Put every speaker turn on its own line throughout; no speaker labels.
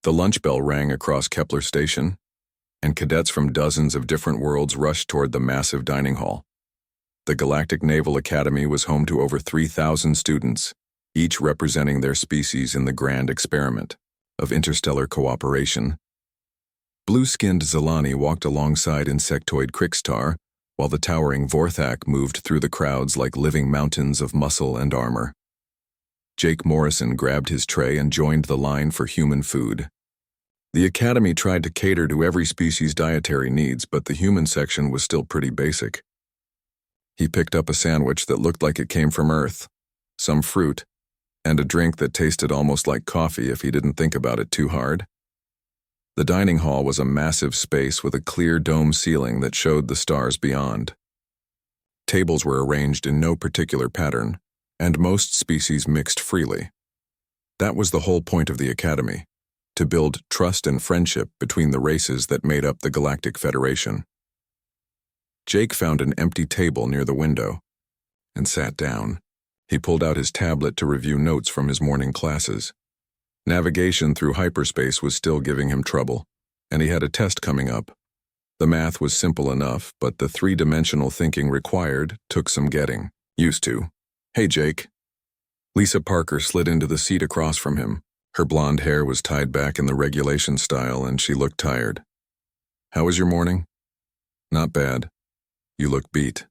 The lunch bell rang across Kepler Station, and cadets from dozens of different worlds rushed toward the massive dining hall. The Galactic Naval Academy was home to over 3,000 students, each representing their species in the grand experiment of interstellar cooperation. Blue-skinned Zelani walked alongside insectoid Krikstar, while the towering Vorthak moved through the crowds like living mountains of muscle and armor. Jake Morrison grabbed his tray and joined the line for human food. The Academy tried to cater to every species' dietary needs, but the human section was still pretty basic. He picked up a sandwich that looked like it came from Earth, some fruit, and a drink that tasted almost like coffee if he didn't think about it too hard. The dining hall was a massive space with a clear dome ceiling that showed the stars beyond. Tables were arranged in no particular pattern, and most species mixed freely. That was the whole point of the Academy, to build trust and friendship between the races that made up the Galactic Federation. Jake found an empty table near the window and sat down. He pulled out his tablet to review notes from his morning classes. Navigation through hyperspace was still giving him trouble, and he had a test coming up. The math was simple enough, but the three-dimensional thinking required took some getting used to. "Hey, Jake." Lisa Parker slid into the seat across from him. Her blonde hair was tied back in the regulation style, and she looked tired. "How was your morning?" "Not bad. You look beat."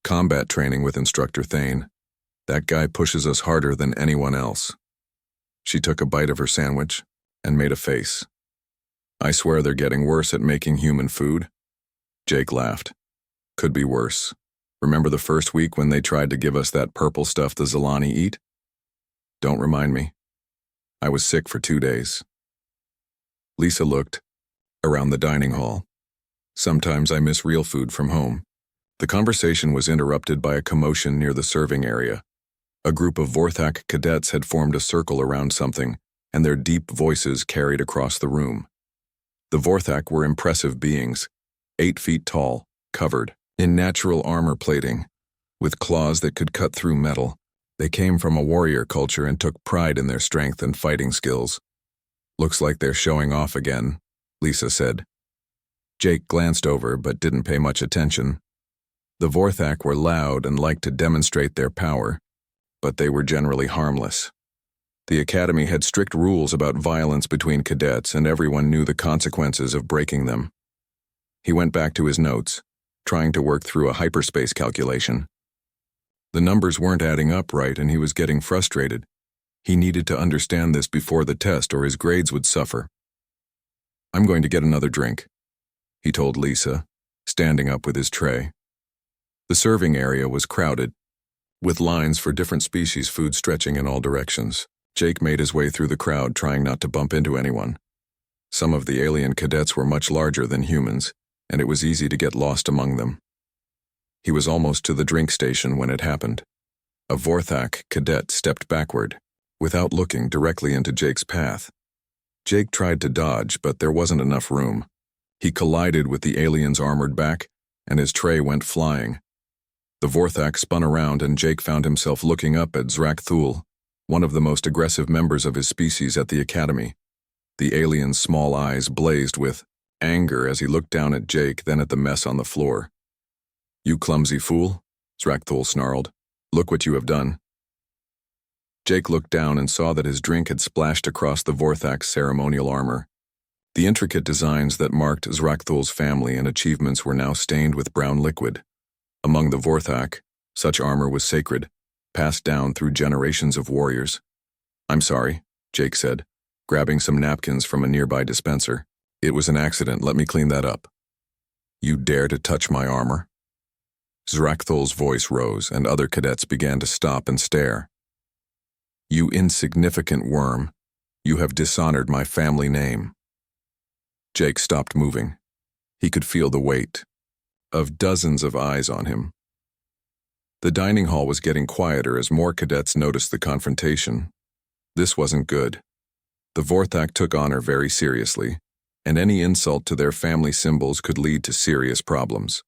"Combat training with Instructor Thane. That guy pushes us harder than anyone else." She took a bite of her sandwich and made a face. "I swear they're getting worse at making human food." Jake laughed. "Could be worse. Remember the first week when they tried to give us that purple stuff the Zelani eat?" "Don't remind me. I was sick for 2 days." Lisa looked around the dining hall. "Sometimes I miss real food from home." The conversation was interrupted by a commotion near the serving area. A group of Vorthak cadets had formed a circle around something, and their deep voices carried across the room. The Vorthak were impressive beings, 8 feet tall, covered in natural armor plating, with claws that could cut through metal. They came from a warrior culture and took pride in their strength and fighting skills. "Looks like they're showing off again," Lisa said. Jake glanced over but didn't pay much attention. The Vorthak were loud and liked to demonstrate their power, but they were generally harmless. The Academy had strict rules about violence between cadets, and everyone knew the consequences of breaking them. He went back to his notes, trying to work through a hyperspace calculation. The numbers weren't adding up right, and he was getting frustrated. He needed to understand this before the test, or his grades would suffer. "I'm going to get another drink," he told Lisa, standing up with his tray. The serving area was crowded, with lines for different species food stretching in all directions. Jake made his way through the crowd, trying not to bump into anyone. Some of the alien cadets were much larger than humans, and it was easy to get lost among them. He was almost to the drink station when it happened. A Vorthak cadet stepped backward, without looking directly into Jake's path. Jake tried to dodge, but there wasn't enough room. He collided with the alien's armored back, and his tray went flying. The Vorthak spun around, and Jake found himself looking up at Zrak-Thul, one of the most aggressive members of his species at the Academy. The alien's small eyes blazed with anger as he looked down at Jake, then at the mess on the floor. "You clumsy fool," Zrak-Thul snarled. "Look what you have done." Jake looked down and saw that his drink had splashed across the Vorthak's ceremonial armor. The intricate designs that marked Zrak-Thul's family and achievements were now stained with brown liquid. Among the Vorthak, such armor was sacred, passed down through generations of warriors. "I'm sorry," Jake said, grabbing some napkins from a nearby dispenser. "It was an accident. Let me clean that up." "You dare to touch my armor?" Zrak-Thul's voice rose, and other cadets began to stop and stare. "You insignificant worm. You have dishonored my family name." Jake stopped moving. He could feel the weight of dozens of eyes on him. The dining hall was getting quieter as more cadets noticed the confrontation. This wasn't good. The Vorthak took honor very seriously, and any insult to their family symbols could lead to serious problems.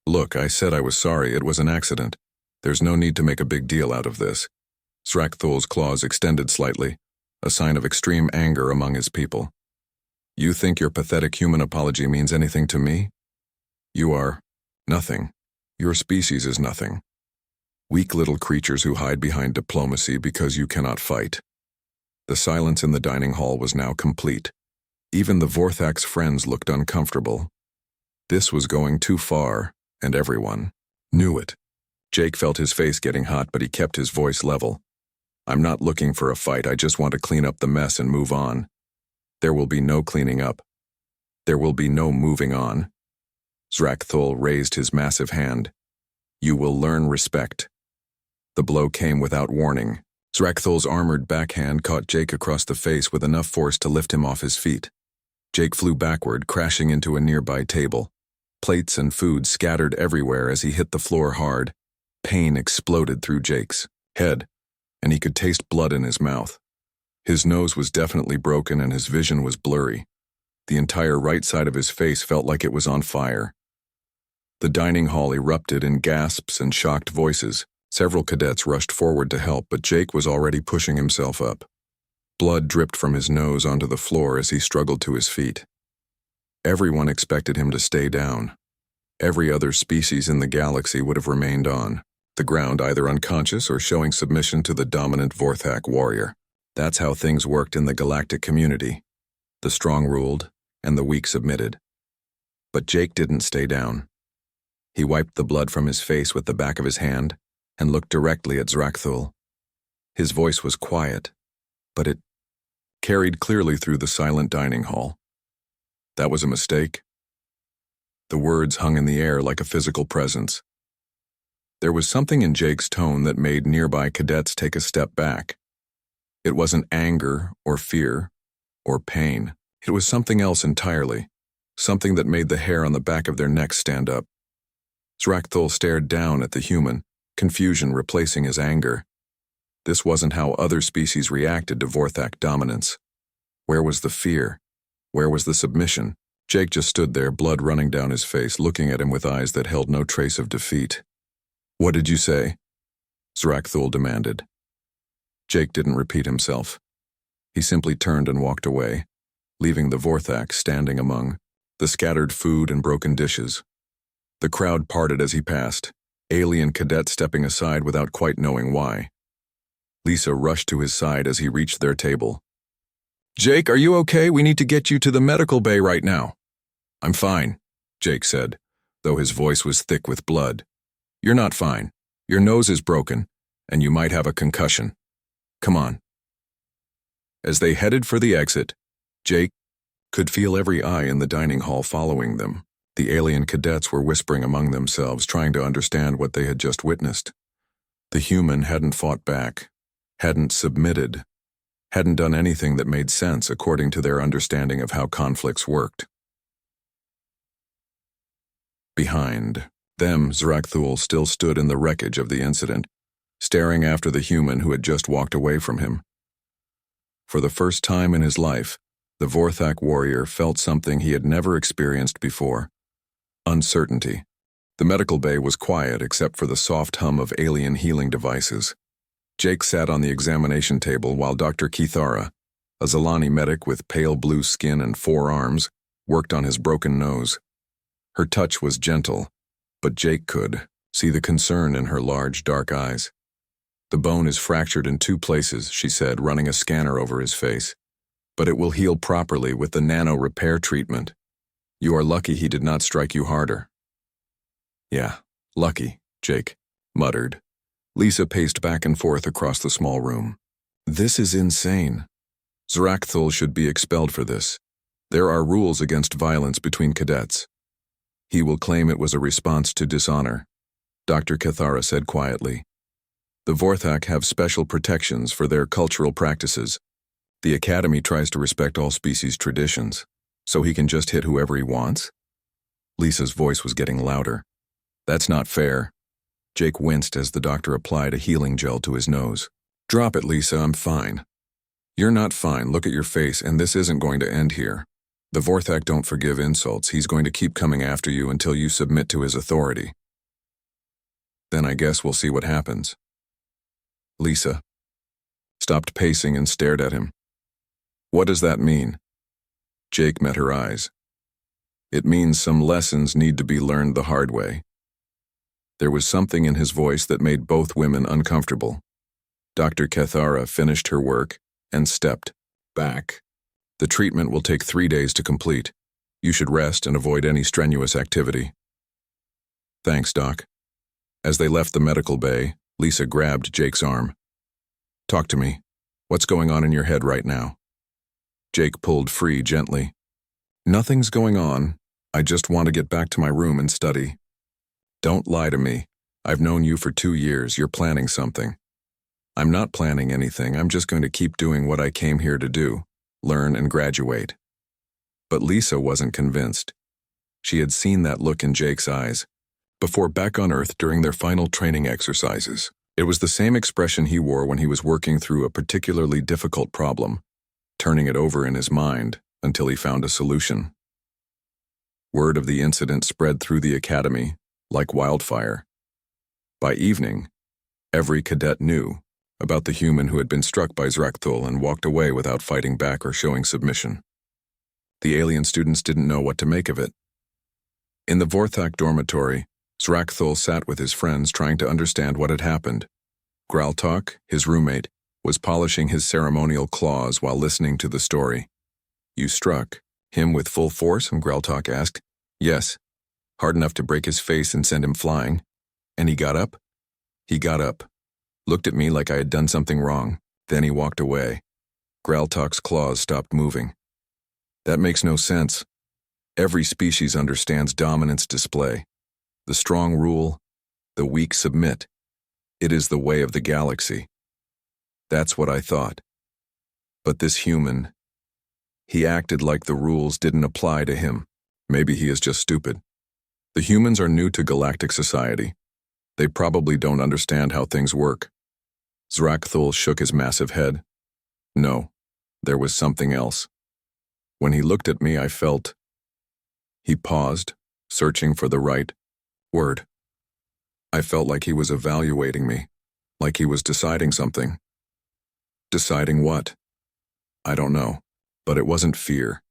"Look, I said I was sorry. It was an accident. There's no need to make a big deal out of this." Zrak-Thul's claws extended slightly, a sign of extreme anger among his people. You think your pathetic human apology means anything to me? You are nothing. Your species is nothing. Weak little creatures who hide behind diplomacy because you cannot fight. The silence in the dining hall was now complete. Even the Vorthak's friends looked uncomfortable. This was going too far, and everyone knew it. Jake felt his face getting hot, but he kept his voice level. I'm not looking for a fight, I just want to clean up the mess and move on. There will be no cleaning up. There will be no moving on. Zrakthul raised his massive hand. You will learn respect. The blow came without warning. Zrakthul's armored backhand caught Jake across the face with enough force to lift him off his feet. Jake flew backward, crashing into a nearby table. Plates and food scattered everywhere as he hit the floor hard. Pain exploded through Jake's head, and he could taste blood in his mouth. His nose was definitely broken and his vision was blurry. The entire right side of his face felt like it was on fire. The dining hall erupted in gasps and shocked voices. Several cadets rushed forward to help, but Jake was already pushing himself up. Blood dripped from his nose onto the floor as he struggled to his feet. Everyone expected him to stay down. Every other species in the galaxy would have remained on the ground, either unconscious or showing submission to the dominant Vorthak warrior. That's how things worked in the galactic community. The strong ruled, and the weak submitted. But Jake didn't stay down. He wiped the blood from his face with the back of his hand and looked directly at Zrakthul. His voice was quiet, but it carried clearly through the silent dining hall. That was a mistake. The words hung in the air like a physical presence. There was something in Jake's tone that made nearby cadets take a step back. It wasn't anger or fear or pain. It was something else entirely, something that made the hair on the back of their necks stand up. Zrakthul stared down at the human, confusion replacing his anger. This wasn't how other species reacted to Vorthak dominance. Where was the fear? Where was the submission? Jake just stood there, blood running down his face, looking at him with eyes that held no trace of defeat. What did you say? Zrakthul demanded. Jake didn't repeat himself. He simply turned and walked away, leaving the Vorthak standing among the scattered food and broken dishes. The crowd parted as he passed, alien cadets stepping aside without quite knowing why. Lisa rushed to his side as he reached their table. Jake, are you okay? We need to get you to the medical bay right now. I'm fine, Jake said, though his voice was thick with blood. You're not fine. Your nose is broken, and you might have a concussion. Come on. As they headed for the exit, Jake could feel every eye in the dining hall following them. The alien cadets were whispering among themselves, trying to understand what they had just witnessed. The human hadn't fought back, hadn't submitted, hadn't done anything that made sense according to their understanding of how conflicts worked. Behind them, Zrakthul still stood in the wreckage of the incident, staring after the human who had just walked away from him. For the first time in his life, the Vorthak warrior felt something he had never experienced before. Uncertainty. The medical bay was quiet except for the soft hum of alien healing devices. Jake sat on the examination table while Dr. Kithara, a Zalani medic with pale blue skin and 4 arms, worked on his broken nose. Her touch was gentle, but Jake could see the concern in her large, dark eyes. The bone is fractured in 2 places, she said, running a scanner over his face. But it will heal properly with the nano repair treatment. You are lucky he did not strike you harder. Yeah, lucky, Jake muttered. Lisa paced back and forth across the small room. This is insane. Zrakthul should be expelled for this. There are rules against violence between cadets. He will claim it was a response to dishonor, Dr. Kithara said quietly. The Vorthak have special protections for their cultural practices. The Academy tries to respect all species' traditions, so he can just hit whoever he wants? Lisa's voice was getting louder. That's not fair. Jake winced as the doctor applied a healing gel to his nose. Drop it, Lisa, I'm fine. You're not fine, look at your face, and this isn't going to end here. The Vorthak don't forgive insults. He's going to keep coming after you until you submit to his authority. Then I guess we'll see what happens. Lisa stopped pacing and stared at him. What does that mean? Jake met her eyes. It means some lessons need to be learned the hard way. There was something in his voice that made both women uncomfortable. Dr. Cathara finished her work and stepped back. The treatment will take 3 days to complete. You should rest and avoid any strenuous activity. Thanks, Doc. As they left the medical bay, Lisa grabbed Jake's arm. Talk to me. What's going on in your head right now? Jake pulled free gently. Nothing's going on. I just want to get back to my room and study. Don't lie to me. I've known you for 2 years. You're planning something. I'm not planning anything. I'm just going to keep doing what I came here to do, learn and graduate. But Lisa wasn't convinced. She had seen that look in Jake's eyes before back on Earth during their final training exercises. It was the same expression he wore when he was working through a particularly difficult problem, turning it over in his mind until he found a solution. Word of the incident spread through the academy like wildfire. By evening, every cadet knew about the human who had been struck by Zrakthul and walked away without fighting back or showing submission. The alien students didn't know what to make of it. In the Vorthak dormitory, Zrakthul sat with his friends trying to understand what had happened. Galactic, his roommate, was polishing his ceremonial claws while listening to the story. You struck him with full force? And Galactic asked. Yes, hard enough to break his face and send him flying. And he got up? He got up, looked at me like I had done something wrong, then he walked away. Galactic's claws stopped moving. That makes no sense. Every species understands dominance display. The strong rule, the weak submit. It is the way of the galaxy. That's what I thought. But this human, he acted like the rules didn't apply to him. Maybe he is just stupid. The humans are new to galactic society. They probably don't understand how things work. Zrakthul shook his massive head. No, there was something else. When he looked at me, I felt... He paused, searching for the right word. I felt like he was evaluating me, like he was deciding something. Deciding what? I don't know, but it wasn't fear.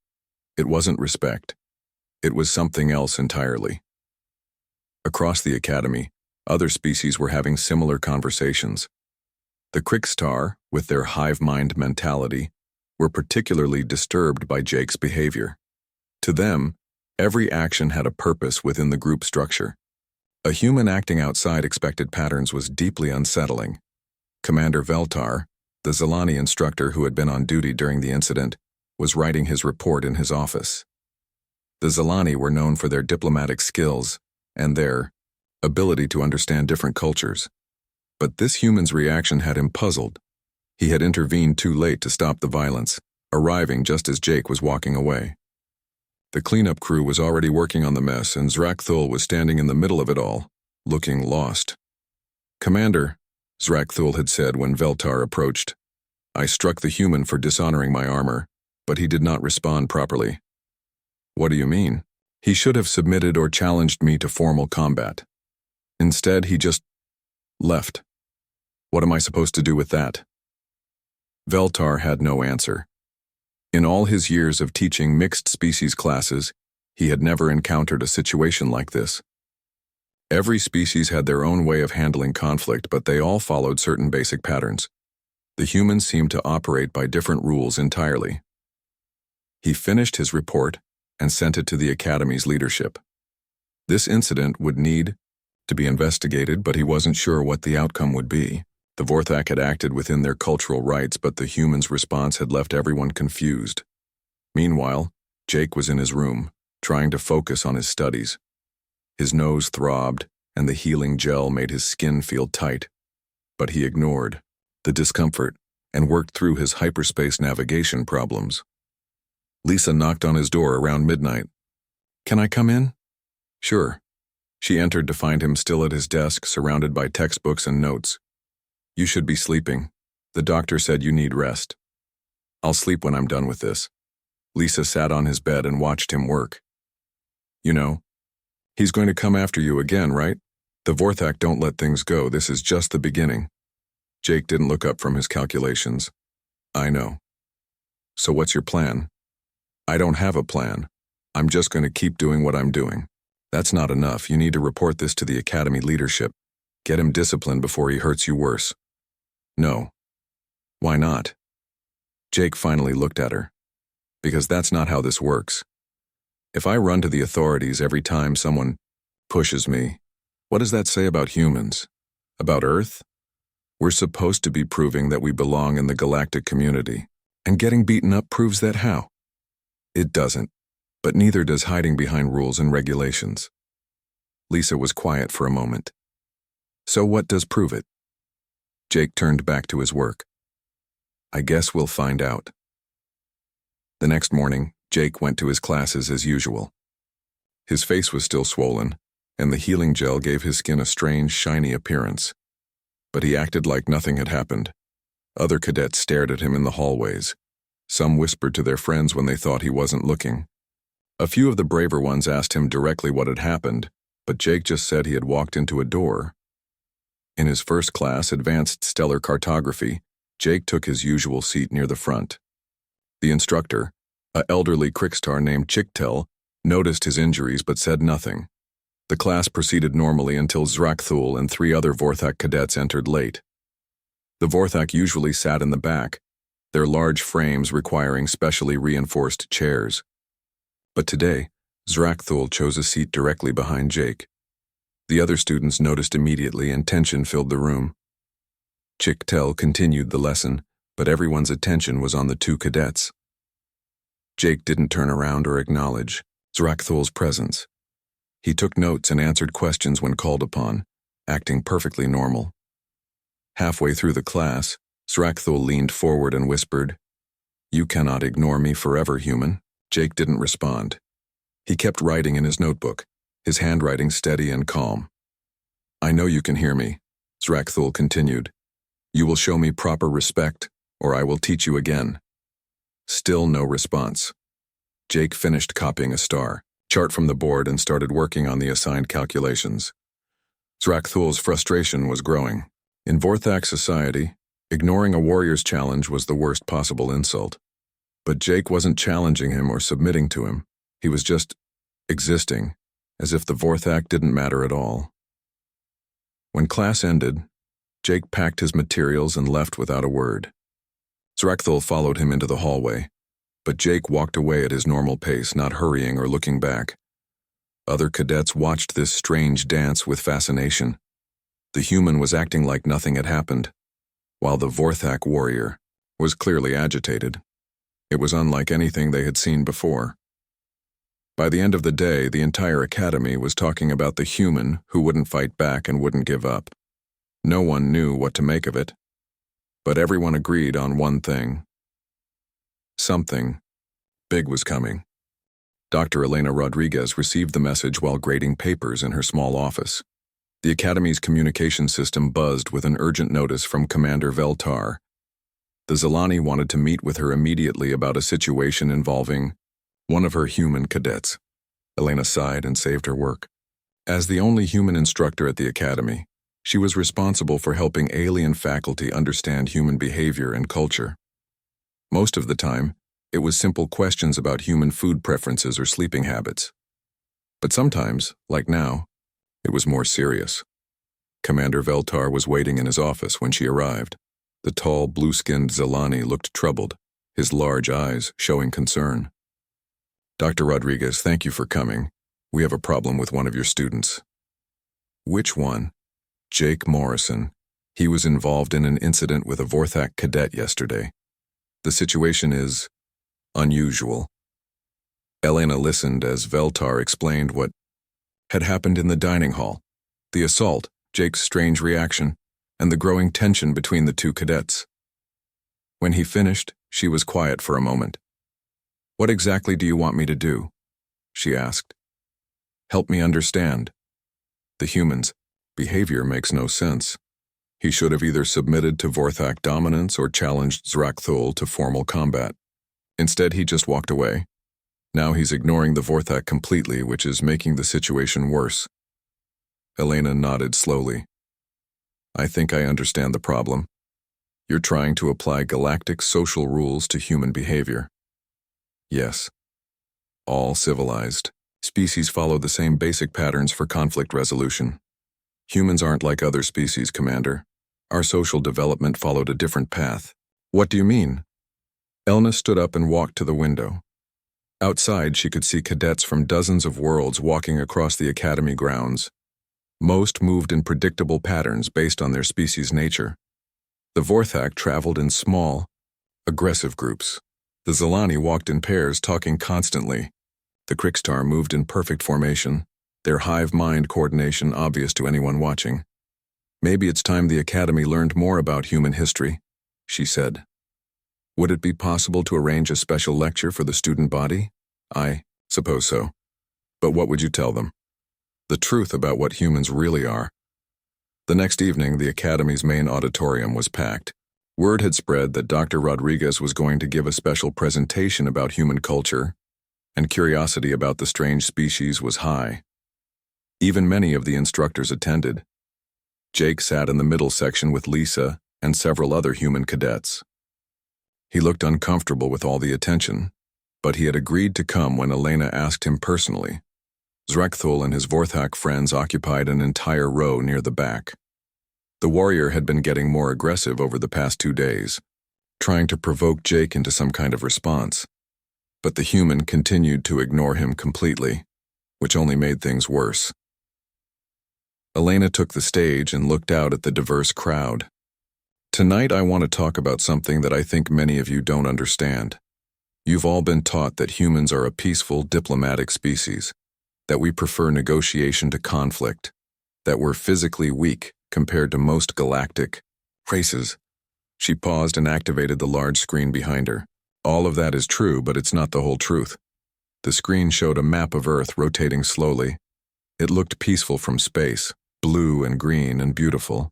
It wasn't respect. It was something else entirely. Across the academy, other species were having similar conversations. The Krikstar, with their hive mind mentality, were particularly disturbed by Jake's behavior. To them, every action had a purpose within the group structure. A human acting outside expected patterns was deeply unsettling. Commander Veltar, the Zalani instructor who had been on duty during the incident, was writing his report in his office. The Zalani were known for their diplomatic skills and their ability to understand different cultures. But this human's reaction had him puzzled. He had intervened too late to stop the violence, arriving just as Jake was walking away. The cleanup crew was already working on the mess, and Zrakthul was standing in the middle of it all, looking lost. Commander, Zrakthul had said when Veltar approached, I struck the human for dishonoring my armor, but he did not respond properly. What do you mean? He should have submitted or challenged me to formal combat. Instead, he just left. What am I supposed to do with that? Veltar had no answer. In all his years of teaching mixed species classes, he had never encountered a situation like this. Every species had their own way of handling conflict, but they all followed certain basic patterns. The humans seemed to operate by different rules entirely. He finished his report and sent it to the Academy's leadership. This incident would need to be investigated, but he wasn't sure what the outcome would be. The Vorthak had acted within their cultural rights, but the humans' response had left everyone confused. Meanwhile, Jake was in his room, trying to focus on his studies. His nose throbbed, and the healing gel made his skin feel tight. But he ignored the discomfort and worked through his hyperspace navigation problems. Lisa knocked on his door around midnight. Can I come in? Sure. She entered to find him still at his desk, surrounded by textbooks and notes. You should be sleeping. The doctor said you need rest. I'll sleep when I'm done with this. Lisa sat on his bed and watched him work. You know, he's going to come after you again, right? The Vorthak don't let things go. This is just the beginning. Jake didn't look up from his calculations. I know. So what's your plan? I don't have a plan. I'm just going to keep doing what I'm doing. That's not enough. You need to report this to the academy leadership. Get him disciplined before he hurts you worse. No. Why not? Jake finally looked at her. Because that's not how this works. If I run to the authorities every time someone pushes me, what does that say about humans? About Earth? We're supposed to be proving that we belong in the galactic community. And getting beaten up proves that how? It doesn't. But neither does hiding behind rules and regulations. Lisa was quiet for a moment. So what does prove it? Jake turned back to his work. I guess we'll find out. The next morning, Jake went to his classes as usual. His face was still swollen, and the healing gel gave his skin a strange, shiny appearance. But he acted like nothing had happened. Other cadets stared at him in the hallways. Some whispered to their friends when they thought he wasn't looking. A few of the braver ones asked him directly what had happened, but Jake just said he had walked into a door. In his first class, Advanced Stellar Cartography, Jake took his usual seat near the front. The instructor, an elderly Krikstar named Chicktel, noticed his injuries but said nothing. The class proceeded normally until Zrakthul and 3 other Vorthak cadets entered late. The Vorthak usually sat in the back, their large frames requiring specially reinforced chairs. But today, Zrakthul chose a seat directly behind Jake. The other students noticed immediately and tension filled the room. Chicktel continued the lesson, but everyone's attention was on the 2 cadets. Jake didn't turn around or acknowledge Zrakthul's presence. He took notes and answered questions when called upon, acting perfectly normal. Halfway through the class, Zrakthul leaned forward and whispered, "You cannot ignore me forever, human." Jake didn't respond. He kept writing in his notebook, his handwriting steady and calm. "I know you can hear me," Zrakthul continued. "You will show me proper respect, or I will teach you again." Still no response. Jake finished copying a star chart from the board and started working on the assigned calculations. Zrakthul's frustration was growing. In Vorthak society, ignoring a warrior's challenge was the worst possible insult. But Jake wasn't challenging him or submitting to him. He was just existing, as if the Vorthak didn't matter at all. When class ended, Jake packed his materials and left without a word. Zrakthul followed him into the hallway, but Jake walked away at his normal pace, not hurrying or looking back. Other cadets watched this strange dance with fascination. The human was acting like nothing had happened, while the Vorthak warrior was clearly agitated. It was unlike anything they had seen before. By the end of the day, the entire academy was talking about the human who wouldn't fight back and wouldn't give up. No one knew what to make of it, but everyone agreed on one thing. Something big was coming. Dr. Elena Rodriguez received the message while grading papers in her small office. The Academy's communication system buzzed with an urgent notice from Commander Veltar. The Zelani wanted to meet with her immediately about a situation involving one of her human cadets. Elena sighed and saved her work. As the only human instructor at the Academy, she was responsible for helping alien faculty understand human behavior and culture. Most of the time, it was simple questions about human food preferences or sleeping habits. But sometimes, like now, it was more serious. Commander Veltar was waiting in his office when she arrived. The tall, blue-skinned Zelani looked troubled, his large eyes showing concern. "Dr. Rodriguez, thank you for coming. We have a problem with one of your students." "Which one?" "Jake Morrison. He was involved in an incident with a Vorthak cadet yesterday. The situation is unusual." Elena listened as Veltar explained what had happened in the dining hall, the assault, Jake's strange reaction, and the growing tension between the 2 cadets. When he finished, she was quiet for a moment. "What exactly do you want me to do?" she asked. "Help me understand. The human's behavior makes no sense. He should have either submitted to Vorthak dominance or challenged Zrakthul to formal combat. Instead, he just walked away. Now he's ignoring the Vorthak completely, which is making the situation worse." Elena nodded slowly. "I think I understand the problem. You're trying to apply galactic social rules to human behavior. Yes. All civilized species follow the same basic patterns for conflict resolution. Humans aren't like other species, Commander. Our social development followed a different path. What do you mean? Elna stood up and walked to the window. Outside, she could see cadets from dozens of worlds walking across the academy grounds. Most moved in predictable patterns based on their species' nature. The Vorthak traveled in small, aggressive groups. The Zilani walked in pairs, talking constantly. The Krikstar moved in perfect formation, their hive-mind coordination obvious to anyone watching. Maybe it's time the Academy learned more about human history, she said. Would it be possible to arrange a special lecture for the student body? I suppose so. But what would you tell them? The truth about what humans really are. The next evening, the Academy's main auditorium was packed. Word had spread that Dr. Rodriguez was going to give a special presentation about human culture, and curiosity about the strange species was high. Even many of the instructors attended. Jake sat in the middle section with Lisa and several other human cadets. He looked uncomfortable with all the attention, but he had agreed to come when Elena asked him personally. Zrekthul and his Vorthak friends occupied an entire row near the back. The warrior had been getting more aggressive over the past 2 days, trying to provoke Jake into some kind of response. But the human continued to ignore him completely, which only made things worse. Elena took the stage and looked out at the diverse crowd. Tonight I want to talk about something that I think many of you don't understand. You've all been taught that humans are a peaceful, diplomatic species, that we prefer negotiation to conflict, that we're physically weak compared to most galactic races. She paused and activated the large screen behind her. All of that is true, but it's not the whole truth. The screen showed a map of Earth rotating slowly. It looked peaceful from space, blue and green and beautiful.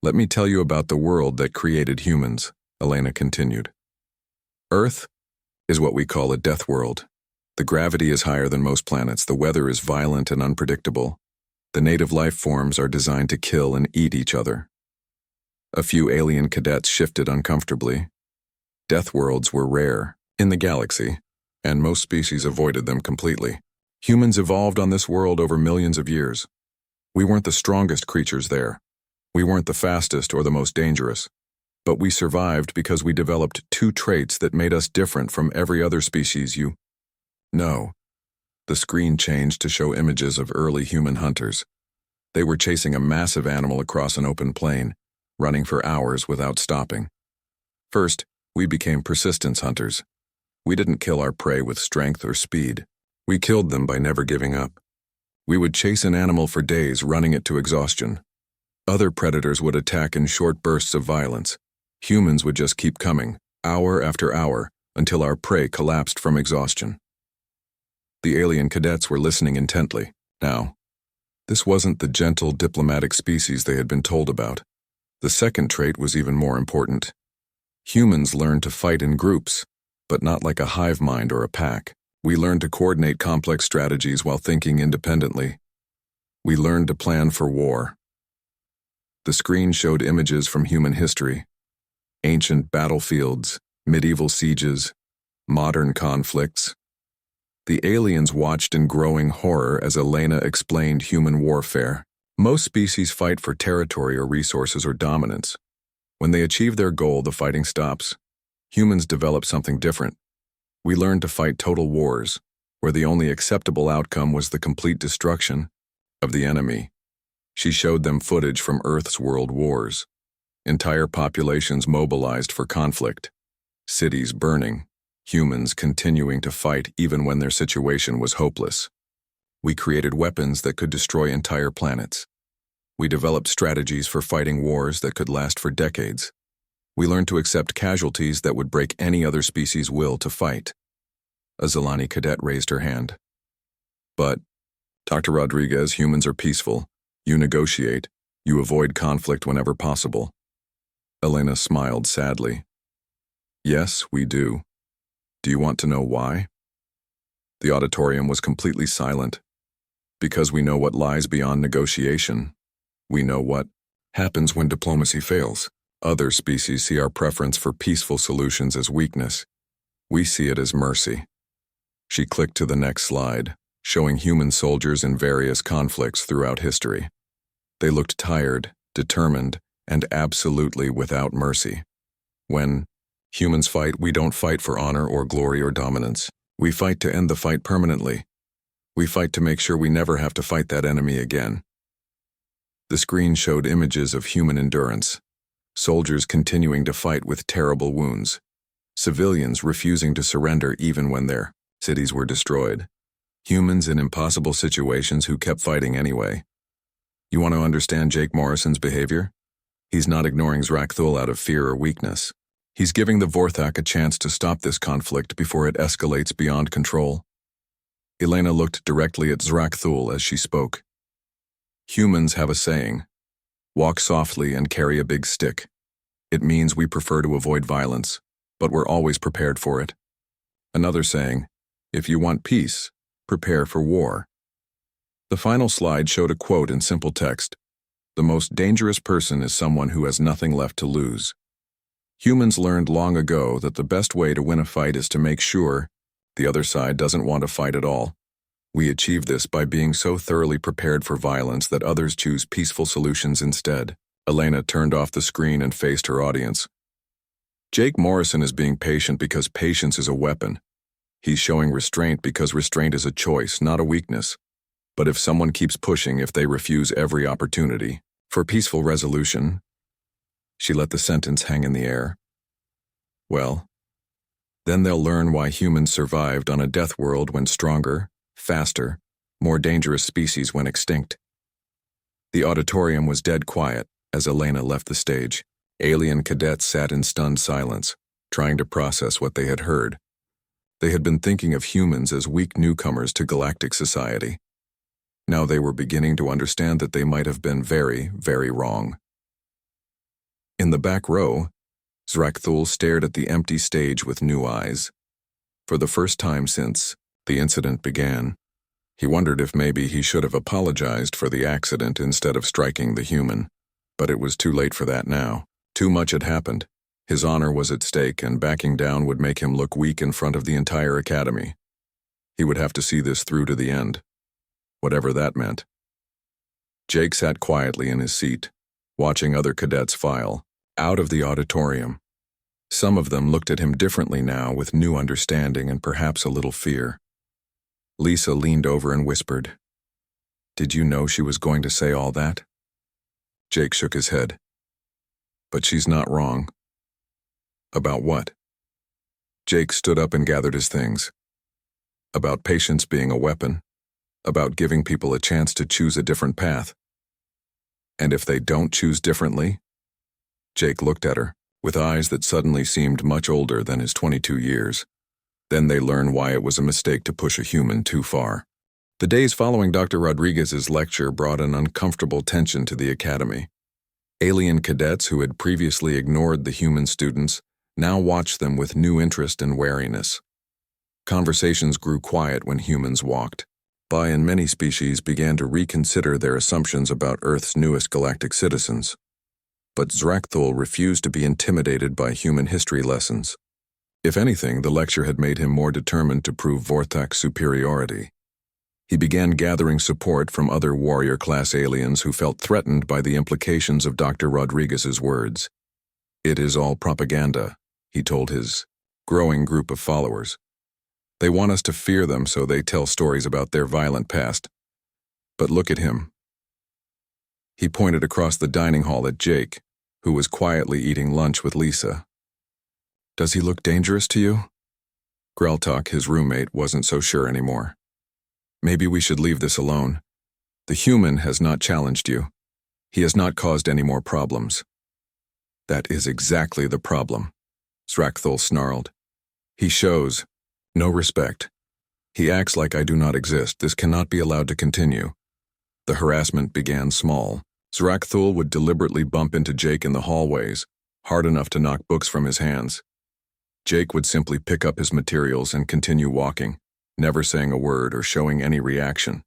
Let me tell you about the world that created humans, Elena continued. Earth is what we call a death world. The gravity is higher than most planets, the weather is violent and unpredictable. The native life forms are designed to kill and eat each other. A few alien cadets shifted uncomfortably. Death worlds were rare in the galaxy, and most species avoided them completely. Humans evolved on this world over millions of years. We weren't the strongest creatures there. We weren't the fastest or the most dangerous. But we survived because we developed 2 traits that made us different from every other species you know. The screen changed to show images of early human hunters. They were chasing a massive animal across an open plain, running for hours without stopping. First, we became persistence hunters. We didn't kill our prey with strength or speed. We killed them by never giving up. We would chase an animal for days, running it to exhaustion. Other predators would attack in short bursts of violence. Humans would just keep coming, hour after hour, until our prey collapsed from exhaustion. The alien cadets were listening intently. Now, this wasn't the gentle, diplomatic species they had been told about. The second trait was even more important. Humans learned to fight in groups, but not like a hive mind or a pack. We learned to coordinate complex strategies while thinking independently. We learned to plan for war. The screen showed images from human history. Ancient battlefields, medieval sieges, modern conflicts. The aliens watched in growing horror as Elena explained human warfare. Most species fight for territory or resources or dominance. When they achieve their goal, the fighting stops. Humans develop something different. We learned to fight total wars, where the only acceptable outcome was the complete destruction of the enemy. She showed them footage from Earth's world wars. Entire populations mobilized for conflict. Cities burning. Humans continuing to fight even when their situation was hopeless. We created weapons that could destroy entire planets. We developed strategies for fighting wars that could last for decades. We learned to accept casualties that would break any other species' will to fight. A Zilani cadet raised her hand. But, Dr. Rodriguez, humans are peaceful. You negotiate. You avoid conflict whenever possible. Elena smiled sadly. Yes, we do. Do you want to know why? The auditorium was completely silent. Because we know what lies beyond negotiation. We know what happens when diplomacy fails. Other species see our preference for peaceful solutions as weakness. We see it as mercy. She clicked to the next slide, showing human soldiers in various conflicts throughout history. They looked tired, determined, and absolutely without mercy. When humans fight, we don't fight for honor or glory or dominance. We fight to end the fight permanently. We fight to make sure we never have to fight that enemy again. The screen showed images of human endurance, soldiers continuing to fight with terrible wounds, civilians refusing to surrender even when their cities were destroyed, humans in impossible situations who kept fighting anyway. You want to understand Jake Morrison's behavior? He's not ignoring Zrakthul out of fear or weakness. He's giving the Vorthak a chance to stop this conflict before it escalates beyond control. Elena looked directly at Zrakthul as she spoke. Humans have a saying, walk softly and carry a big stick. It means we prefer to avoid violence, but we're always prepared for it. Another saying, if you want peace, prepare for war. The final slide showed a quote in simple text. The most dangerous person is someone who has nothing left to lose. Humans learned long ago that the best way to win a fight is to make sure the other side doesn't want to fight at all. We achieve this by being so thoroughly prepared for violence that others choose peaceful solutions instead. Elena turned off the screen and faced her audience. Jake Morrison is being patient because patience is a weapon. He's showing restraint because restraint is a choice, not a weakness. But if someone keeps pushing, if they refuse every opportunity for peaceful resolution, she let the sentence hang in the air. Well, then they'll learn why humans survived on a death world when stronger, faster, more dangerous species went extinct. The auditorium was dead quiet as Elena left the stage. Alien cadets sat in stunned silence, trying to process what they had heard. They had been thinking of humans as weak newcomers to galactic society. Now they were beginning to understand that they might have been very, very wrong. In the back row, Zrakthul stared at the empty stage with new eyes. For the first time since the incident began, he wondered if maybe he should have apologized for the accident instead of striking the human. But it was too late for that now. Too much had happened. His honor was at stake, and backing down would make him look weak in front of the entire academy. He would have to see this through to the end, whatever that meant. Jake sat quietly in his seat, watching other cadets file out of the auditorium. Some of them looked at him differently now, with new understanding and perhaps a little fear. Lisa leaned over and whispered, "Did you know she was going to say all that?" Jake shook his head. "But she's not wrong." "About what?" Jake stood up and gathered his things. "About patience being a weapon. About giving people a chance to choose a different path. And if they don't choose differently?" Jake looked at her, with eyes that suddenly seemed much older than his 22 years. Then they learned why it was a mistake to push a human too far. The days following Dr. Rodriguez's lecture brought an uncomfortable tension to the academy. Alien cadets who had previously ignored the human students now watched them with new interest and wariness. Conversations grew quiet when humans walked by, and many species began to reconsider their assumptions about Earth's newest galactic citizens. But Zrakthul refused to be intimidated by human history lessons. If anything, the lecture had made him more determined to prove Vorthak's superiority. He began gathering support from other warrior-class aliens who felt threatened by the implications of Dr. Rodriguez's words. "It is all propaganda," he told his growing group of followers. "They want us to fear them, so they tell stories about their violent past. But look at him." He pointed across the dining hall at Jake, who was quietly eating lunch with Lisa. "Does he look dangerous to you?" Greltok, his roommate, wasn't so sure anymore. "Maybe we should leave this alone. The human has not challenged you. He has not caused any more problems." "That is exactly the problem," Zrakthul snarled. "He shows no respect. He acts like I do not exist. This cannot be allowed to continue." The harassment began small. Zrakthul would deliberately bump into Jake in the hallways, hard enough to knock books from his hands. Jake would simply pick up his materials and continue walking, never saying a word or showing any reaction.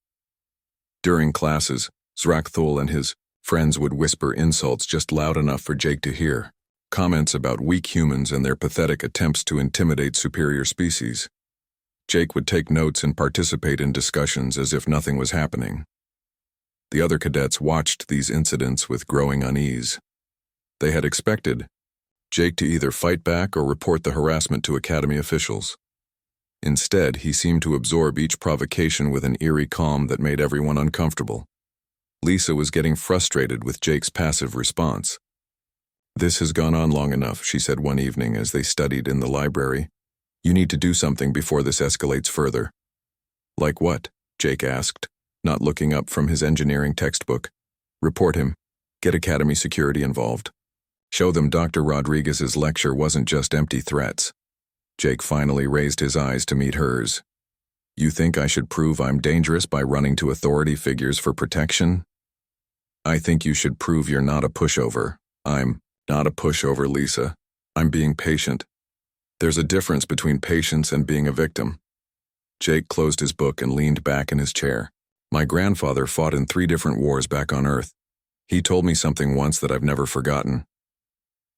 During classes, Zrakthul and his friends would whisper insults just loud enough for Jake to hear. comments about weak humans and their pathetic attempts to intimidate superior species. Jake would take notes and participate in discussions as if nothing was happening. The other cadets watched these incidents with growing unease. They had expected Jake to either fight back or report the harassment to Academy officials. Instead, he seemed to absorb each provocation with an eerie calm that made everyone uncomfortable. Lisa was getting frustrated with Jake's passive response. "This has gone on long enough," she said one evening as they studied in the library. "You need to do something before this escalates further." "Like what?" Jake asked, not looking up from his engineering textbook. "Report him. Get Academy security involved. Show them Dr. Rodriguez's lecture wasn't just empty threats." Jake finally raised his eyes to meet hers. "You think I should prove I'm dangerous by running to authority figures for protection?" "I think you should prove you're not a pushover." "I'm not a pushover, Lisa. I'm being patient. There's a difference between patience and being a victim." Jake closed his book and leaned back in his chair. "My grandfather fought in 3 different wars back on Earth. He told me something once that I've never forgotten."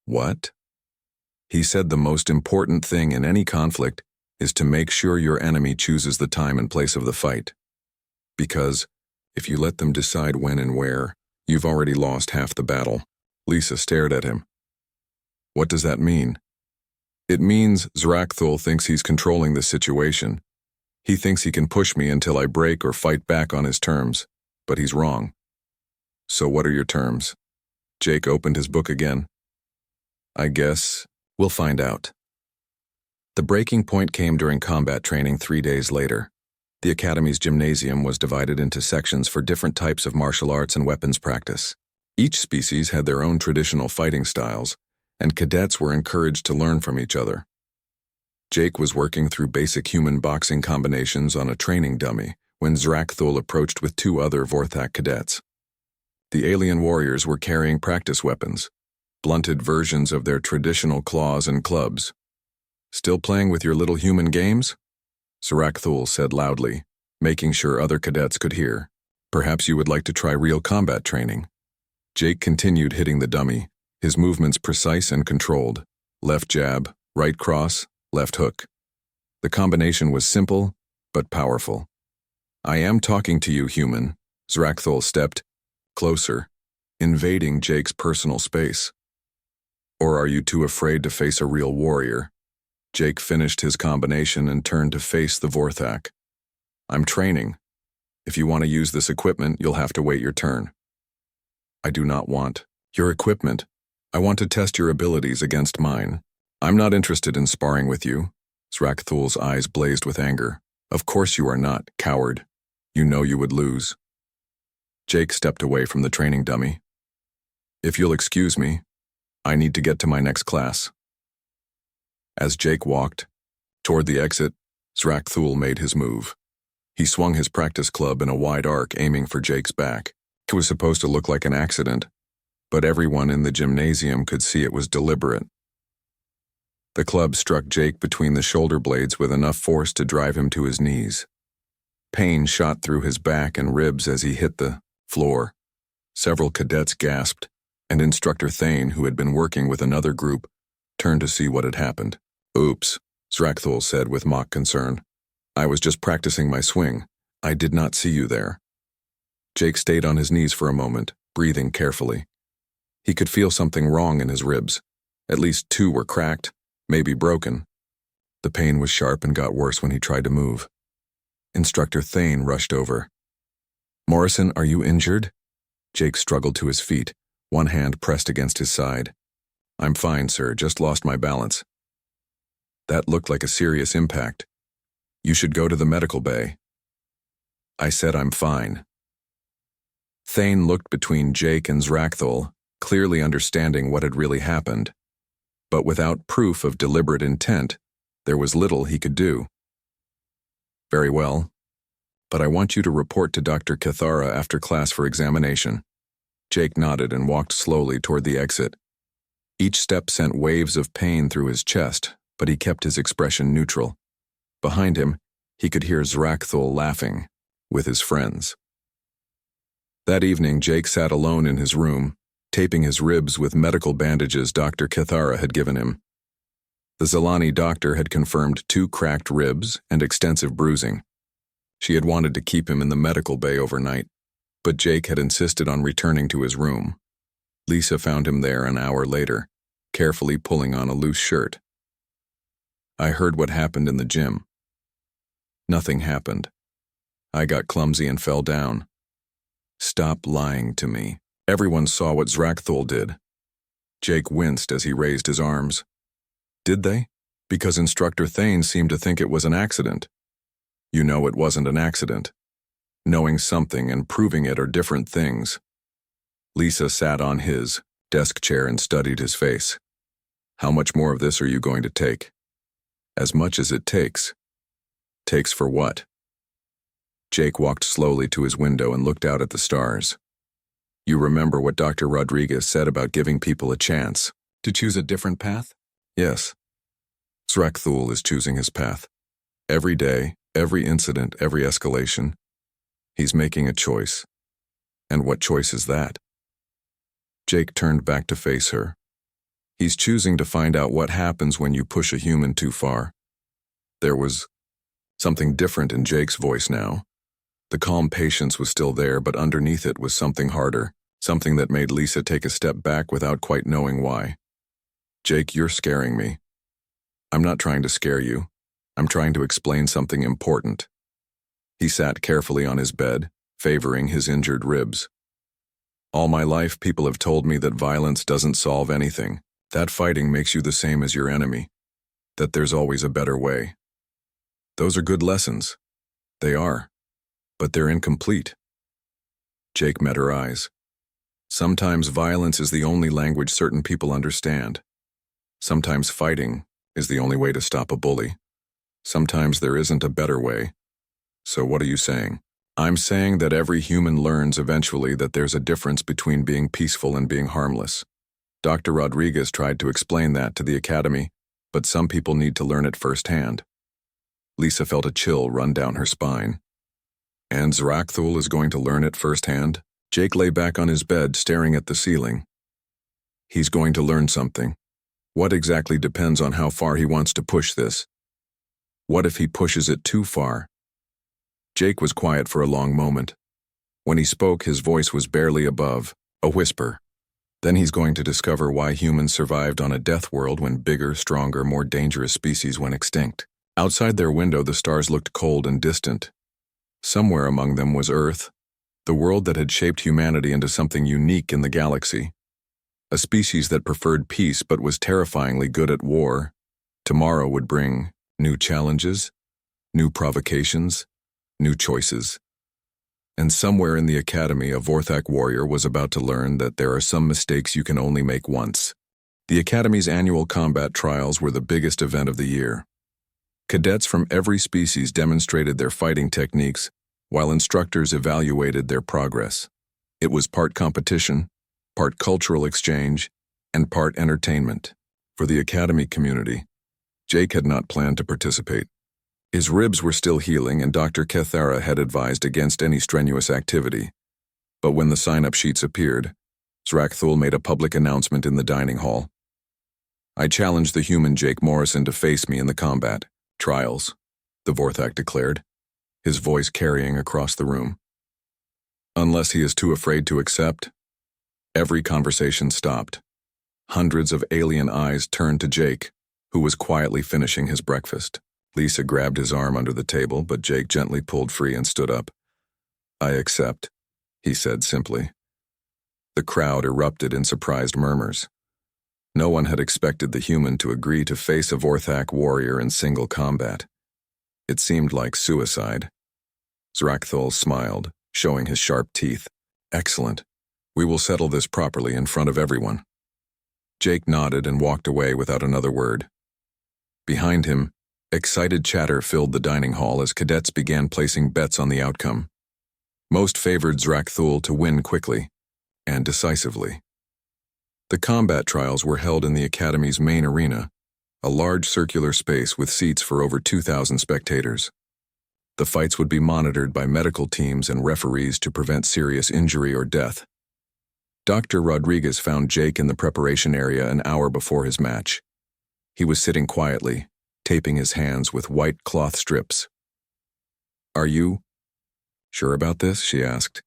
"What?" "He said the most important thing in any conflict is to make sure your enemy chooses the time and place of the fight. Because if you let them decide when and where, you've already lost half the battle." Lisa stared at him. "What does that mean?" "It means Zrakthul thinks he's controlling the situation. He thinks he can push me until I break or fight back on his terms, but he's wrong." "So what are your terms?" Jake opened his book again. "I guess we'll find out." The breaking point came during combat training 3 days later. The Academy's gymnasium was divided into sections for different types of martial arts and weapons practice. Each species had their own traditional fighting styles, and cadets were encouraged to learn from each other. Jake was working through basic human boxing combinations on a training dummy when Zrakthul approached with 2 other Vorthak cadets. The alien warriors were carrying practice weapons, blunted versions of their traditional claws and clubs. "Still playing with your little human games?" Zrakthul said loudly, making sure other cadets could hear. "Perhaps you would like to try real combat training." Jake continued hitting the dummy, his movements precise and controlled. Left jab, right cross, left hook. The combination was simple, but powerful. "I am talking to you, human." Zrakthul stepped closer, invading Jake's personal space. "Or are you too afraid to face a real warrior?" Jake finished his combination and turned to face the Vorthak. "I'm training. If you want to use this equipment, you'll have to wait your turn." "I do not want your equipment. I want to test your abilities against mine. I'm not interested in sparring with you." Zrakthul's eyes blazed with anger. "Of course you are not, coward. You know you would lose." Jake stepped away from the training dummy. "If you'll excuse me, I need to get to my next class." As Jake walked toward the exit, Zrakthul made his move. He swung his practice club in a wide arc, aiming for Jake's back. It was supposed to look like an accident, but everyone in the gymnasium could see it was deliberate. The club struck Jake between the shoulder blades with enough force to drive him to his knees. Pain shot through his back and ribs as he hit the floor. Several cadets gasped, and Instructor Thane, who had been working with another group, turned to see what had happened. "Oops," Zrakthul said with mock concern. "I was just practicing my swing. I did not see you there." Jake stayed on his knees for a moment, breathing carefully. He could feel something wrong in his ribs. At least 2 were cracked, maybe broken. The pain was sharp and got worse when he tried to move. Instructor Thane rushed over. "Morrison, are you injured?" Jake struggled to his feet, one hand pressed against his side. "I'm fine, sir, just lost my balance." "That looked like a serious impact. You should go to the medical bay." "I said I'm fine." Thane looked between Jake and Zrakthul, clearly understanding what had really happened. But without proof of deliberate intent, there was little he could do. "Very well, but I want you to report to Dr. Cathara after class for examination." Jake nodded and walked slowly toward the exit. Each step sent waves of pain through his chest, but he kept his expression neutral. Behind him, he could hear Zrakthul laughing with his friends. That evening, Jake sat alone in his room, taping his ribs with medical bandages Dr. Cathara had given him. The Zalani doctor had confirmed 2 cracked ribs and extensive bruising. She had wanted to keep him in the medical bay overnight, but Jake had insisted on returning to his room. Lisa found him there an hour later, carefully pulling on a loose shirt. "I heard what happened in the gym." "Nothing happened. I got clumsy and fell down." "Stop lying to me. Everyone saw what Zrakthul did." Jake winced as he raised his arms. "Did they? Because Instructor Thane seemed to think it was an accident." "You know it wasn't an accident. Knowing something and proving it are different things." Lisa sat on his desk chair and studied his face. "How much more of this are you going to take?" "As much as it takes." "Takes for what?" Jake walked slowly to his window and looked out at the stars. "You remember what Dr. Rodriguez said about giving people a chance to choose a different path?" "Yes. Zrakthul is choosing his path. Every day, every incident, every escalation. He's making a choice. And what choice is that?" Jake turned back to face her. "He's choosing to find out what happens when you push a human too far." There was something different in Jake's voice now. The calm patience was still there, but underneath it was something harder, something that made Lisa take a step back without quite knowing why. "Jake, you're scaring me." "I'm not trying to scare you. I'm trying to explain something important." He sat carefully on his bed, favoring his injured ribs. "All my life, people have told me that violence doesn't solve anything, that fighting makes you the same as your enemy, that there's always a better way. Those are good lessons. They are. But they're incomplete." Jake met her eyes. "Sometimes violence is the only language certain people understand. Sometimes fighting is the only way to stop a bully. Sometimes there isn't a better way. So what are you saying?" "I'm saying that every human learns eventually that there's a difference between being peaceful and being harmless. Dr. Rodriguez tried to explain that to the Academy, but some people need to learn it firsthand." Lisa felt a chill run down her spine. "And Zrakthul is going to learn it firsthand?" Jake lay back on his bed, staring at the ceiling. "He's going to learn something. What exactly depends on how far he wants to push this. What if he pushes it too far?" Jake was quiet for a long moment. When he spoke, his voice was barely above a whisper. "Then he's going to discover why humans survived on a death world when bigger, stronger, more dangerous species went extinct." Outside their window, the stars looked cold and distant. Somewhere among them was Earth, the world that had shaped humanity into something unique in the galaxy. A species that preferred peace but was terrifyingly good at war. Tomorrow would bring new challenges, new provocations, new choices. And somewhere in the Academy, a Vorthak warrior was about to learn that there are some mistakes you can only make once. The Academy's annual combat trials were the biggest event of the year. Cadets from every species demonstrated their fighting techniques, while instructors evaluated their progress. It was part competition, part cultural exchange, and part entertainment. For the Academy community, Jake had not planned to participate. His ribs were still healing, and Dr. Cathara had advised against any strenuous activity. But when the sign-up sheets appeared, Zrakthul made a public announcement in the dining hall. "I challenge the human Jake Morrison to face me in the combat trials," the Vorthak declared, his voice carrying across the room. "Unless he is too afraid to accept." Every conversation stopped. Hundreds of alien eyes turned to Jake, who was quietly finishing his breakfast. Lisa grabbed his arm under the table, but Jake gently pulled free and stood up. "I accept," he said simply. The crowd erupted in surprised murmurs. No one had expected the human to agree to face a Vorthak warrior in single combat. It seemed like suicide. Zrakthul smiled, showing his sharp teeth. "Excellent. We will settle this properly in front of everyone." Jake nodded and walked away without another word. Behind him, excited chatter filled the dining hall as cadets began placing bets on the outcome. Most favored Zrakthul to win quickly and decisively. The combat trials were held in the Academy's main arena, a large circular space with seats for over 2,000 spectators. The fights would be monitored by medical teams and referees to prevent serious injury or death. Dr. Rodriguez found Jake in the preparation area an hour before his match. He was sitting quietly, taping his hands with white cloth strips. "Are you sure about this?" she asked.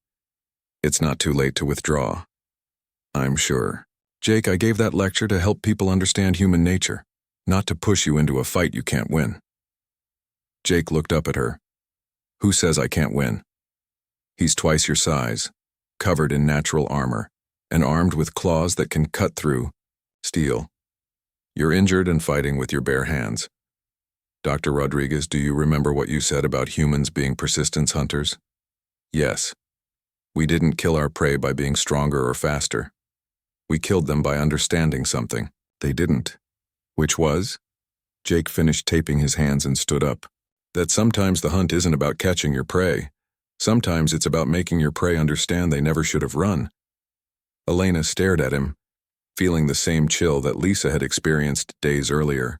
"It's not too late to withdraw." "I'm sure. Jake, I gave that lecture to help people understand human nature, not to push you into a fight you can't win." Jake looked up at her. "Who says I can't win? He's twice your size, covered in natural armor, and armed with claws that can cut through steel. You're injured and fighting with your bare hands. Dr. Rodriguez, do you remember what you said about humans being persistence hunters?" "Yes. We didn't kill our prey by being stronger or faster. We killed them by understanding something they didn't." "Which was?" Jake finished taping his hands and stood up. "That sometimes the hunt isn't about catching your prey. Sometimes it's about making your prey understand they never should have run." Elena stared at him, feeling the same chill that Lisa had experienced days earlier.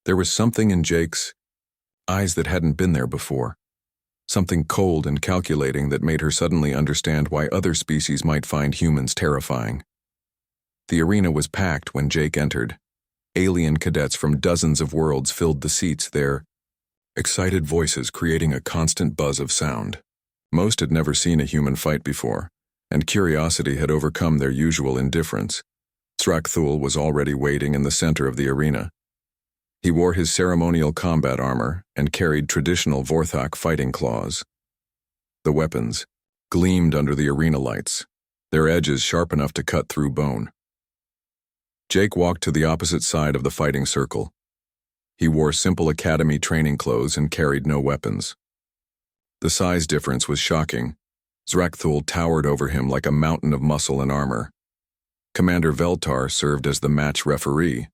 There was something in Jake's eyes that hadn't been there before. Something cold and calculating that made her suddenly understand why other species might find humans terrifying. The arena was packed when Jake entered. Alien cadets from dozens of worlds filled the seats, their excited voices creating a constant buzz of sound. Most had never seen a human fight before, and curiosity had overcome their usual indifference. Zrakthul was already waiting in the center of the arena. He wore his ceremonial combat armor and carried traditional Vorthak fighting claws. The weapons gleamed under the arena lights, their edges sharp enough to cut through bone. Jake walked to the opposite side of the fighting circle. He wore simple academy training clothes and carried no weapons. The size difference was shocking. Zrakthul towered over him like a mountain of muscle and armor. Commander Veltar served as the match referee.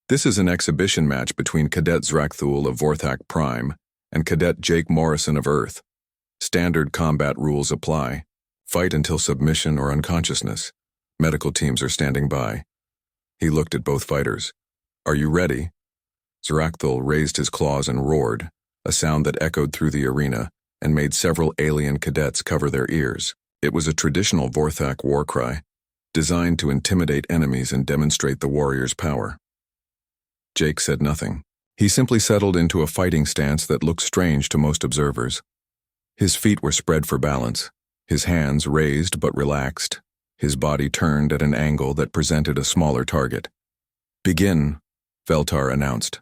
"This is an exhibition match between Cadet Zrakthul of Vorthak Prime and Cadet Jake Morrison of Earth. Standard combat rules apply. Fight until submission or unconsciousness. Medical teams are standing by." He looked at both fighters. "Are you ready?" Zrakthul raised his claws and roared, a sound that echoed through the arena and made several alien cadets cover their ears. It was a traditional Vorthak war cry, designed to intimidate enemies and demonstrate the warrior's power. Jake said nothing. He simply settled into a fighting stance that looked strange to most observers. His feet were spread for balance, his hands raised but relaxed, his body turned at an angle that presented a smaller target. "Begin," Veltar announced.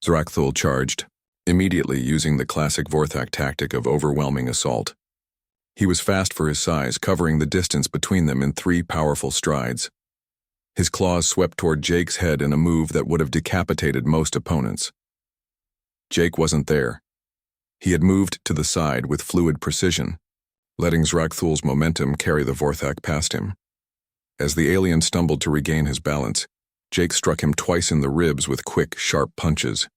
Zrakthul charged, immediately using the classic Vorthak tactic of overwhelming assault. He was fast for his size, covering the distance between them in 3 powerful strides. His claws swept toward Jake's head in a move that would have decapitated most opponents. Jake wasn't there. He had moved to the side with fluid precision, letting Zrakthul's momentum carry the Vorthak past him. As the alien stumbled to regain his balance, Jake struck him twice in the ribs with quick, sharp punches.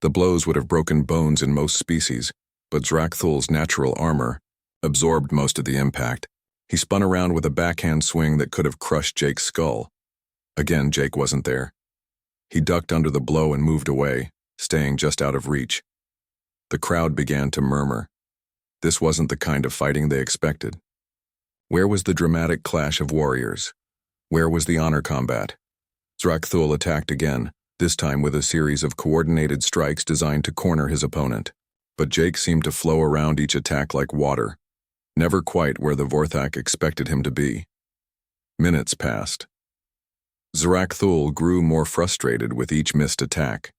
The blows would have broken bones in most species, but Zrakthul's natural armor absorbed most of the impact. He spun around with a backhand swing that could have crushed Jake's skull. Again, Jake wasn't there. He ducked under the blow and moved away, staying just out of reach. The crowd began to murmur. This wasn't the kind of fighting they expected. Where was the dramatic clash of warriors? Where was the honor combat? Zrakthul attacked again, this time with a series of coordinated strikes designed to corner his opponent. But Jake seemed to flow around each attack like water, never quite where the Vorthak expected him to be. Minutes passed. Zrakthul grew more frustrated with each missed attack.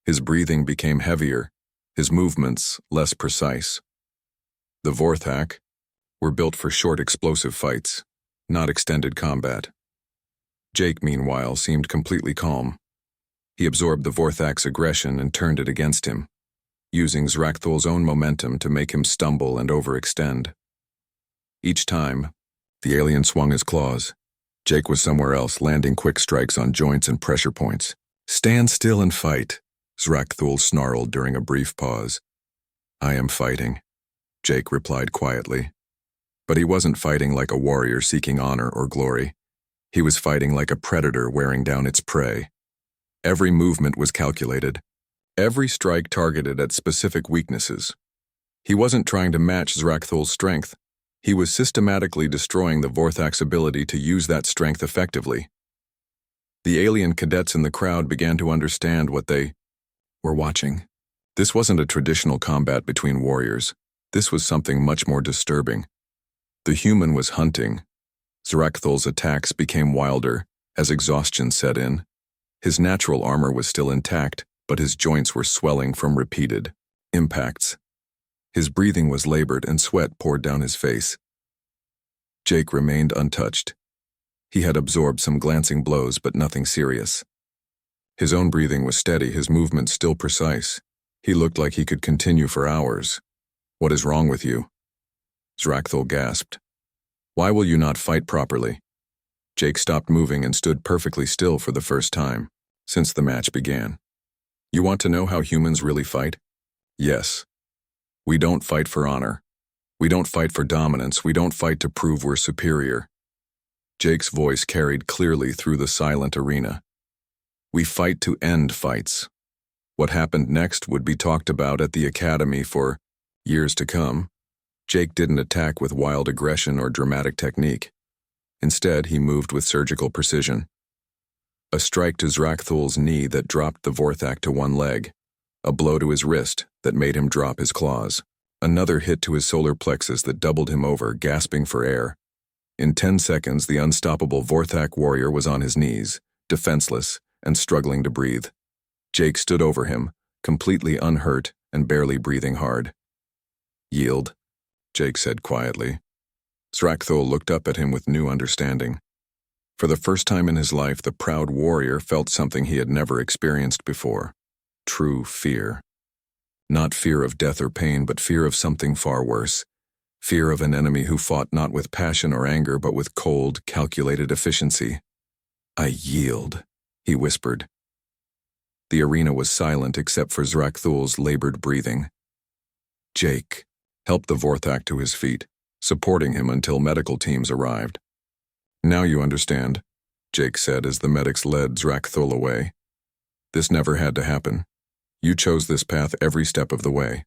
His breathing became heavier, his movements less precise. The Vorthak were built for short explosive fights, not extended combat. Jake, meanwhile, seemed completely calm. He absorbed the Vorthak's aggression and turned it against him, using Zrakthul's own momentum to make him stumble and overextend. Each time, the alien swung his claws. Jake was somewhere else, landing quick strikes on joints and pressure points. "Stand still and fight," Zrakthul snarled during a brief pause. "I am fighting," Jake replied quietly. But he wasn't fighting like a warrior seeking honor or glory. He was fighting like a predator wearing down its prey. Every movement was calculated, every strike targeted at specific weaknesses. He wasn't trying to match Zrakthul's strength. He was systematically destroying the Vorthak's ability to use that strength effectively. The alien cadets in the crowd began to understand what they were watching. This wasn't a traditional combat between warriors. This was something much more disturbing. The human was hunting. Zrakthol's attacks became wilder as exhaustion set in. His natural armor was still intact, but his joints were swelling from repeated impacts. His breathing was labored and sweat poured down his face. Jake remained untouched. He had absorbed some glancing blows, but nothing serious. His own breathing was steady, his movements still precise. He looked like he could continue for hours. "What is wrong with you?" Zrakthol gasped. "Why will you not fight properly?" Jake stopped moving and stood perfectly still for the first time since the match began. "You want to know how humans really fight?" "Yes. We don't fight for honor. We don't fight for dominance. We don't fight to prove we're superior." Jake's voice carried clearly through the silent arena. "We fight to end fights." What happened next would be talked about at the academy for years to come. Jake didn't attack with wild aggression or dramatic technique. Instead, he moved with surgical precision. A strike to Zrakthol's knee that dropped the Vorthak to one leg. A blow to his wrist that made him drop his claws. Another hit to his solar plexus that doubled him over, gasping for air. In 10 seconds, the unstoppable Vorthak warrior was on his knees, defenseless and struggling to breathe. Jake stood over him, completely unhurt and barely breathing hard. "Yield," Jake said quietly. Zrakthol looked up at him with new understanding. For the first time in his life, the proud warrior felt something he had never experienced before. True fear. Not fear of death or pain, but fear of something far worse. Fear of an enemy who fought not with passion or anger, but with cold, calculated efficiency. "I yield," he whispered. The arena was silent except for Zrakthol's labored breathing. Jake helped the Vorthak to his feet, supporting him until medical teams arrived. "Now you understand," Jake said as the medics led Zrakthol away. "This never had to happen. You chose this path every step of the way."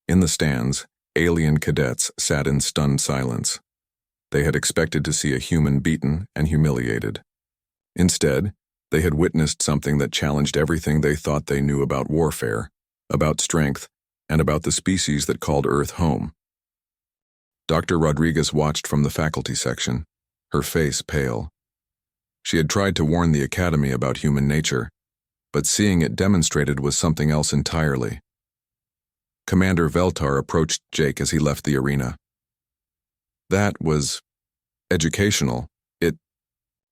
In the stands, alien cadets sat in stunned silence. They had expected to see a human beaten and humiliated. Instead, they had witnessed something that challenged everything they thought they knew about warfare, about strength, and about the species that called Earth home. Dr. Rodriguez watched from the faculty section, her face pale. She had tried to warn the academy about human nature, but seeing it demonstrated was something else entirely. Commander Veltar approached Jake as he left the arena. "That was educational. It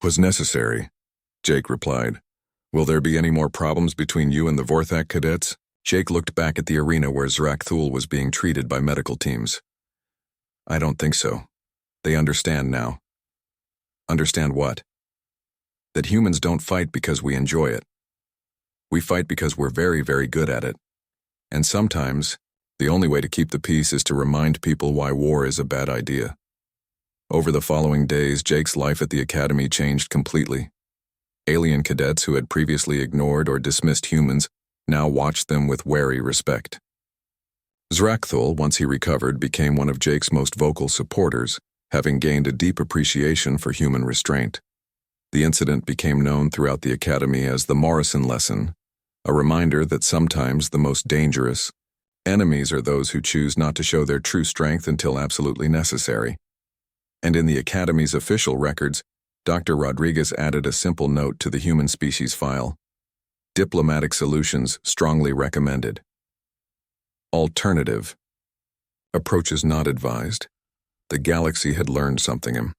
was necessary," Jake replied. "Will there be any more problems between you and the Vorthak cadets?" Jake looked back at the arena where Zrakthol was being treated by medical teams. "I don't think so. They understand now." "Understand what?" "That humans don't fight because we enjoy it. We fight because we're very, very good at it. And sometimes, the only way to keep the peace is to remind people why war is a bad idea." Over the following days, Jake's life at the academy changed completely. Alien cadets who had previously ignored or dismissed humans now watched them with wary respect. Zrakthol, once he recovered, became one of Jake's most vocal supporters, having gained a deep appreciation for human restraint. The incident became known throughout the academy as the Morrison lesson, a reminder that sometimes the most dangerous enemies are those who choose not to show their true strength until absolutely necessary. And in the academy's official records, Dr. Rodriguez added a simple note to the human species file: "Diplomatic solutions strongly recommended. Alternative approaches not advised." The galaxy had learned something.